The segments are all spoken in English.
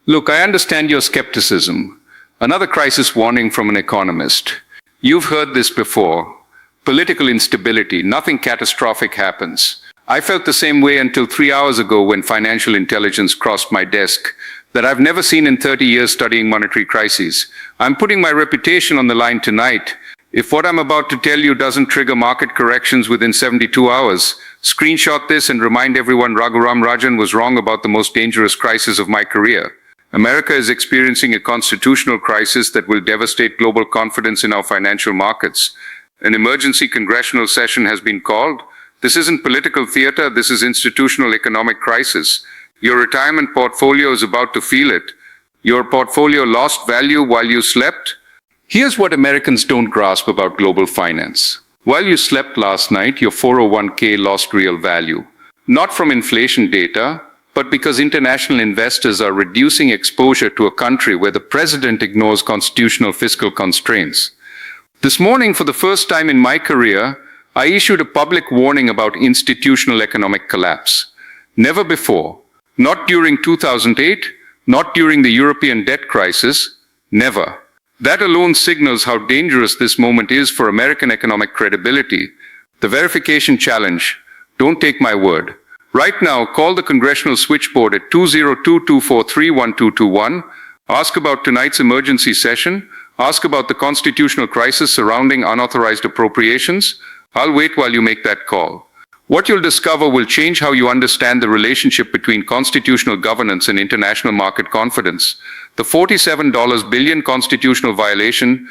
Look, I understand your skepticism. Another crisis warning from an economist. You've heard this before. Political instability, nothing catastrophic happens. I felt the same way until 3 hours ago when financial intelligence crossed my desk that I've never seen in 30 years studying monetary crises. I'm putting my reputation on the line tonight. If what I'm about to tell you doesn't trigger market corrections within 72 hours, screenshot this and remind everyone Raghuram Rajan was wrong about the most dangerous crisis of my career. America is experiencing a constitutional crisis that will devastate global confidence in our financial markets. An emergency congressional session has been called. This isn't political theater, this is institutional economic crisis. Your retirement portfolio is about to feel it. Your portfolio lost value while you slept. Here's what Americans don't grasp about global finance. While you slept last night, your 401k lost real value. Not from inflation data, but because international investors are reducing exposure to a country where the president ignores constitutional fiscal constraints. This morning, for the first time in my career, I issued a public warning about institutional economic collapse. Never before. Not during 2008, not during the European debt crisis, never. That alone signals how dangerous this moment is for American economic credibility. The verification challenge. Don't take my word. Right now, call the Congressional Switchboard at 202-243-1221. Ask about tonight's emergency session. Ask about the constitutional crisis surrounding unauthorized appropriations. I'll wait while you make that call. What you'll discover will change how you understand the relationship between constitutional governance and international market confidence. The $47 billion constitutional violation.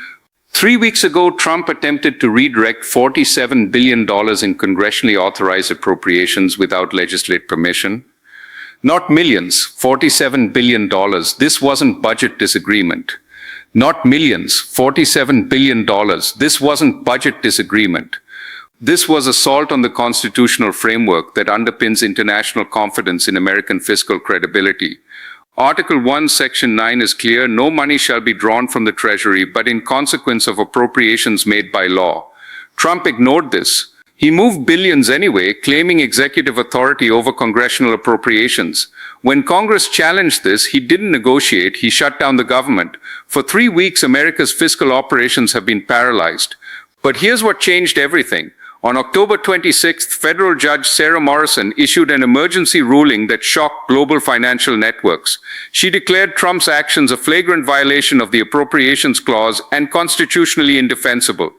3 weeks ago, Trump attempted to redirect $47 billion in congressionally authorized appropriations without legislative permission. Not millions, $47 billion. This wasn't budget disagreement. Not millions, $47 billion. This wasn't budget disagreement. This was assault on the constitutional framework that underpins international confidence in American fiscal credibility. Article 1, Section 9 is clear: no money shall be drawn from the Treasury but in consequence of appropriations made by law. Trump ignored this. He moved billions anyway, claiming executive authority over congressional appropriations. When Congress challenged this, he didn't negotiate, he shut down the government. For 3 weeks, America's fiscal operations have been paralyzed. But here's what changed everything. On October 26th, federal judge Sarah Morrison issued an emergency ruling that shocked global financial networks. She declared Trump's actions a flagrant violation of the Appropriations Clause and constitutionally indefensible.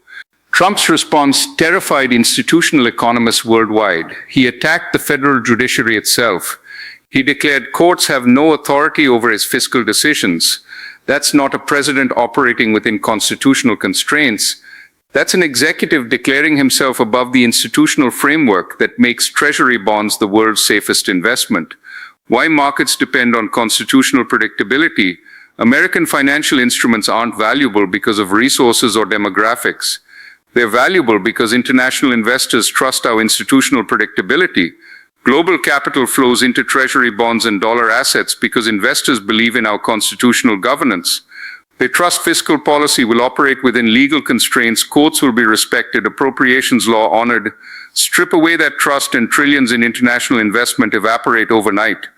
Trump's response terrified institutional economists worldwide. He attacked the federal judiciary itself. He declared courts have no authority over his fiscal decisions. That's not a president operating within constitutional constraints. That's an executive declaring himself above the institutional framework that makes treasury bonds the world's safest investment. Why markets depend on constitutional predictability? American financial instruments aren't valuable because of resources or demographics. They're valuable because international investors trust our institutional predictability. Global capital flows into treasury bonds and dollar assets because investors believe in our constitutional governance. They trust fiscal policy will operate within legal constraints, courts will be respected, appropriations law honored. Strip away that trust and trillions in international investment evaporate overnight.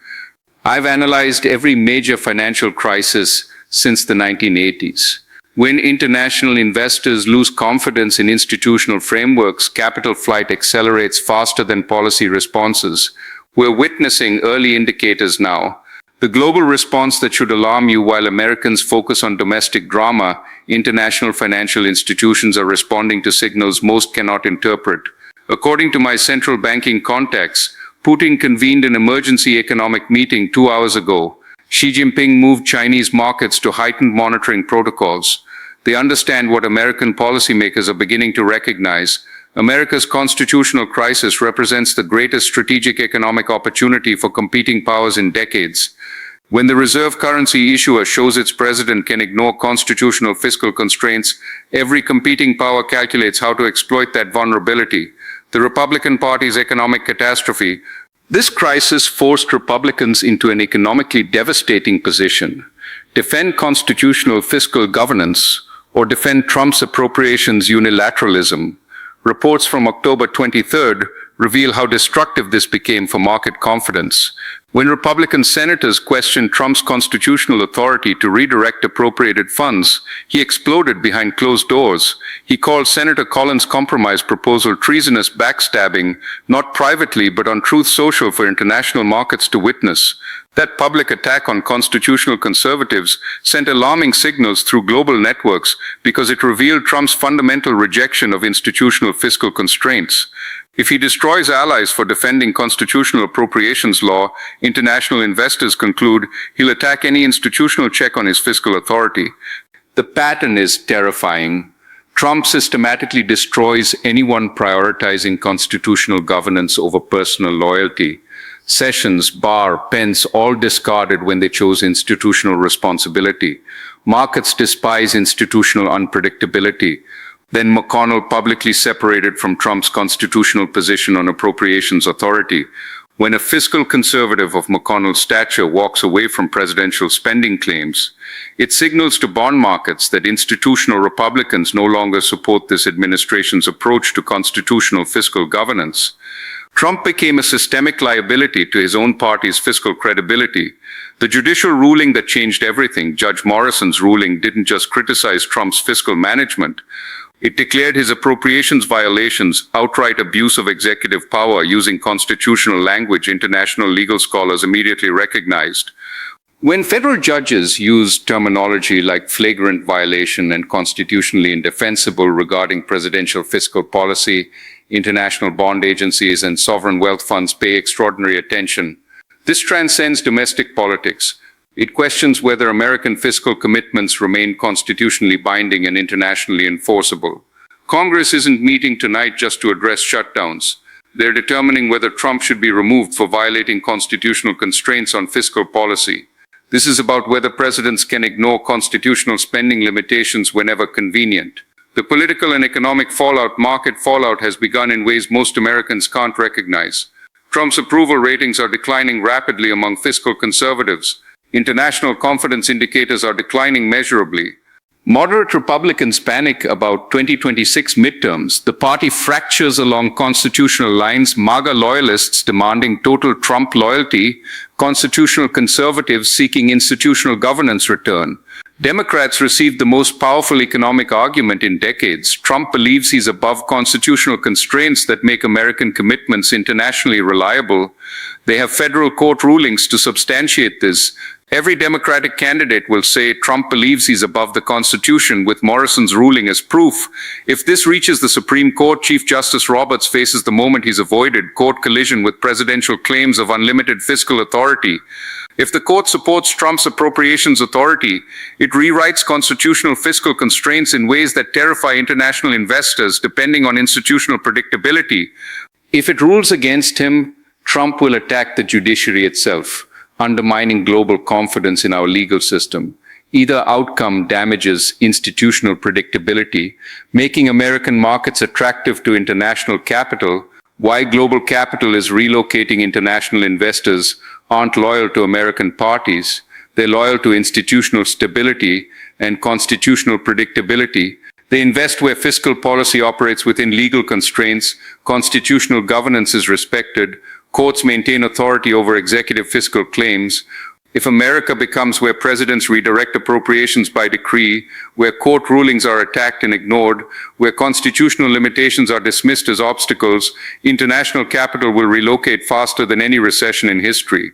I've analyzed every major financial crisis since the 1980s. When international investors lose confidence in institutional frameworks, capital flight accelerates faster than policy responses. We're witnessing early indicators now. The global response that should alarm you. While Americans focus on domestic drama, international financial institutions are responding to signals most cannot interpret. According to my central banking contacts, Putin convened an emergency economic meeting 2 hours ago. Xi Jinping moved Chinese markets to heightened monitoring protocols. They understand what American policymakers are beginning to recognize. America's constitutional crisis represents the greatest strategic economic opportunity for competing powers in decades. When the reserve currency issuer shows its president can ignore constitutional fiscal constraints, every competing power calculates how to exploit that vulnerability. The Republican Party's economic catastrophe. This crisis forced Republicans into an economically devastating position. Defend constitutional fiscal governance or defend Trump's appropriations unilateralism. Reports from October 23rd reveal how destructive this became for market confidence. When Republican senators questioned Trump's constitutional authority to redirect appropriated funds, he exploded behind closed doors. He called Senator Collins' compromise proposal treasonous backstabbing, not privately but on Truth Social for international markets to witness. That public attack on constitutional conservatives sent alarming signals through global networks because it revealed Trump's fundamental rejection of institutional fiscal constraints. If he destroys allies for defending constitutional appropriations law, international investors conclude he'll attack any institutional check on his fiscal authority. The pattern is terrifying. Trump systematically destroys anyone prioritizing constitutional governance over personal loyalty. Sessions, Barr, Pence all discarded when they chose institutional responsibility. Markets despise institutional unpredictability. Then McConnell publicly separated from Trump's constitutional position on appropriations authority. When a fiscal conservative of McConnell's stature walks away from presidential spending claims, it signals to bond markets that institutional Republicans no longer support this administration's approach to constitutional fiscal governance. Trump became a systemic liability to his own party's fiscal credibility. The judicial ruling that changed everything, Judge Morrison's ruling, didn't just criticize Trump's fiscal management. It declared his appropriations violations outright abuse of executive power using constitutional language international legal scholars immediately recognized. When federal judges use terminology like flagrant violation and constitutionally indefensible regarding presidential fiscal policy, international bond agencies and sovereign wealth funds pay extraordinary attention. This transcends domestic politics. It questions whether American fiscal commitments remain constitutionally binding and internationally enforceable. Congress isn't meeting tonight just to address shutdowns. They're determining whether Trump should be removed for violating constitutional constraints on fiscal policy. This is about whether presidents can ignore constitutional spending limitations whenever convenient. The political and economic fallout, market fallout, has begun in ways most Americans can't recognize. Trump's approval ratings are declining rapidly among fiscal conservatives. International confidence indicators are declining measurably. Moderate Republicans panic about 2026 midterms. The party fractures along constitutional lines, MAGA loyalists demanding total Trump loyalty, constitutional conservatives seeking institutional governance return. Democrats received the most powerful economic argument in decades. Trump believes he's above constitutional constraints that make American commitments internationally reliable. They have federal court rulings to substantiate this. Every Democratic candidate will say Trump believes he's above the Constitution, with Morrison's ruling as proof. If this reaches the Supreme Court, Chief Justice Roberts faces the moment he's avoided: court collision with presidential claims of unlimited fiscal authority. If the court supports Trump's appropriations authority, it rewrites constitutional fiscal constraints in ways that terrify international investors, depending on institutional predictability. If it rules against him, Trump will attack the judiciary itself, undermining global confidence in our legal system. Either outcome damages institutional predictability, making American markets attractive to international capital. Why global capital is relocating international investors aren't loyal to American parties. They're loyal to institutional stability and constitutional predictability. They invest where fiscal policy operates within legal constraints, constitutional governance is respected, courts maintain authority over executive fiscal claims. If America becomes where presidents redirect appropriations by decree, where court rulings are attacked and ignored, where constitutional limitations are dismissed as obstacles, international capital will relocate faster than any recession in history.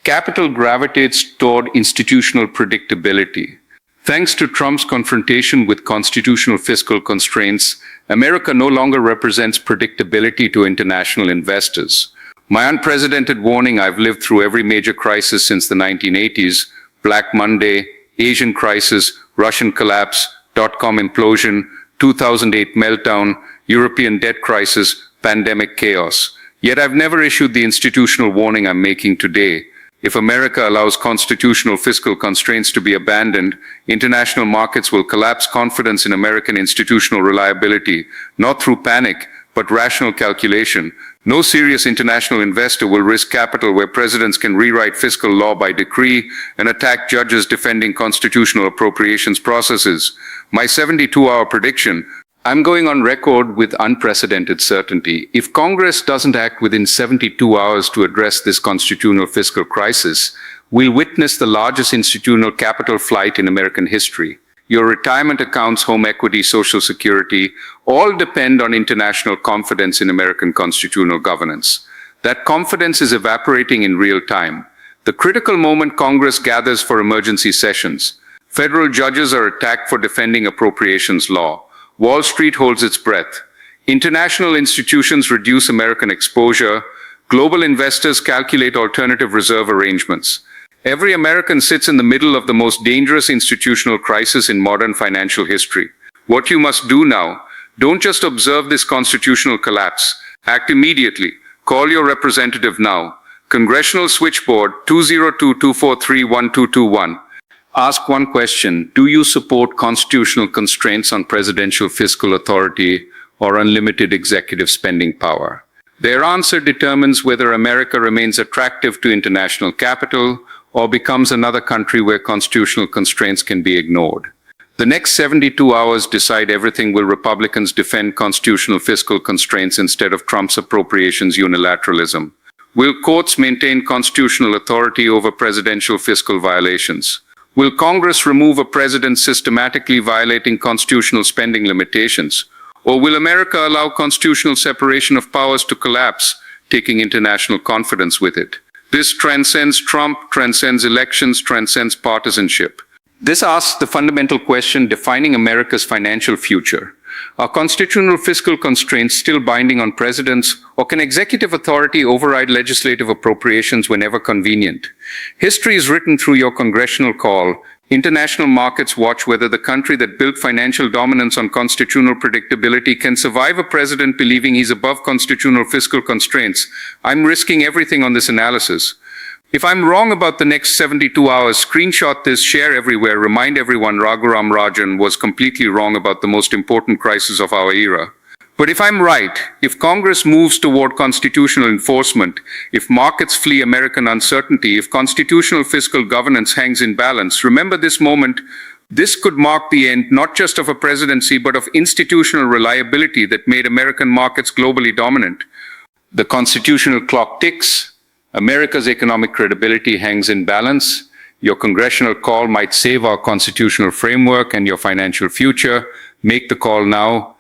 Capital gravitates toward institutional predictability. Thanks to Trump's confrontation with constitutional fiscal constraints, America no longer represents predictability to international investors. My unprecedented warning: I've lived through every major crisis since the 1980s, Black Monday, Asian crisis, Russian collapse, dot-com implosion, 2008 meltdown, European debt crisis, pandemic chaos. Yet I've never issued the institutional warning I'm making today. If America allows constitutional fiscal constraints to be abandoned, international markets will collapse confidence in American institutional reliability, not through panic, but rational calculation. No serious international investor will risk capital where presidents can rewrite fiscal law by decree and attack judges defending constitutional appropriations processes. My 72-hour prediction: I'm going on record with unprecedented certainty. If Congress doesn't act within 72 hours to address this constitutional fiscal crisis, we'll witness the largest institutional capital flight in American history. Your retirement accounts, home equity, social security, all depend on international confidence in American constitutional governance. That confidence is evaporating in real time. The critical moment Congress gathers for emergency sessions. Federal judges are attacked for defending appropriations law. Wall Street holds its breath. International institutions reduce American exposure. Global investors calculate alternative reserve arrangements. Every American sits in the middle of the most dangerous institutional crisis in modern financial history. What you must do now, don't just observe this constitutional collapse. Act immediately. Call your representative now. Congressional Switchboard 202-243-1221. Ask one question. Do you support constitutional constraints on presidential fiscal authority or unlimited executive spending power? Their answer determines whether America remains attractive to international capital or becomes another country where constitutional constraints can be ignored. The next 72 hours decide everything. Will Republicans defend constitutional fiscal constraints instead of Trump's appropriations unilateralism? Will courts maintain constitutional authority over presidential fiscal violations? Will Congress remove a president systematically violating constitutional spending limitations? Or will America allow constitutional separation of powers to collapse, taking international confidence with it? This transcends Trump, transcends elections, transcends partisanship. This asks the fundamental question defining America's financial future. Are constitutional fiscal constraints still binding on presidents, or can executive authority override legislative appropriations whenever convenient? History is written through your congressional call. International markets watch whether the country that built financial dominance on constitutional predictability can survive a president believing he's above constitutional fiscal constraints. I'm risking everything on this analysis. If I'm wrong about the next 72 hours, screenshot this, share everywhere, remind everyone Raghuram Rajan was completely wrong about the most important crisis of our era. But if I'm right, if Congress moves toward constitutional enforcement, if markets flee American uncertainty, if constitutional fiscal governance hangs in balance, remember this moment. This could mark the end not just of a presidency, but of institutional reliability that made American markets globally dominant. The constitutional clock ticks. America's economic credibility hangs in balance. Your congressional call might save our constitutional framework and your financial future. Make the call now.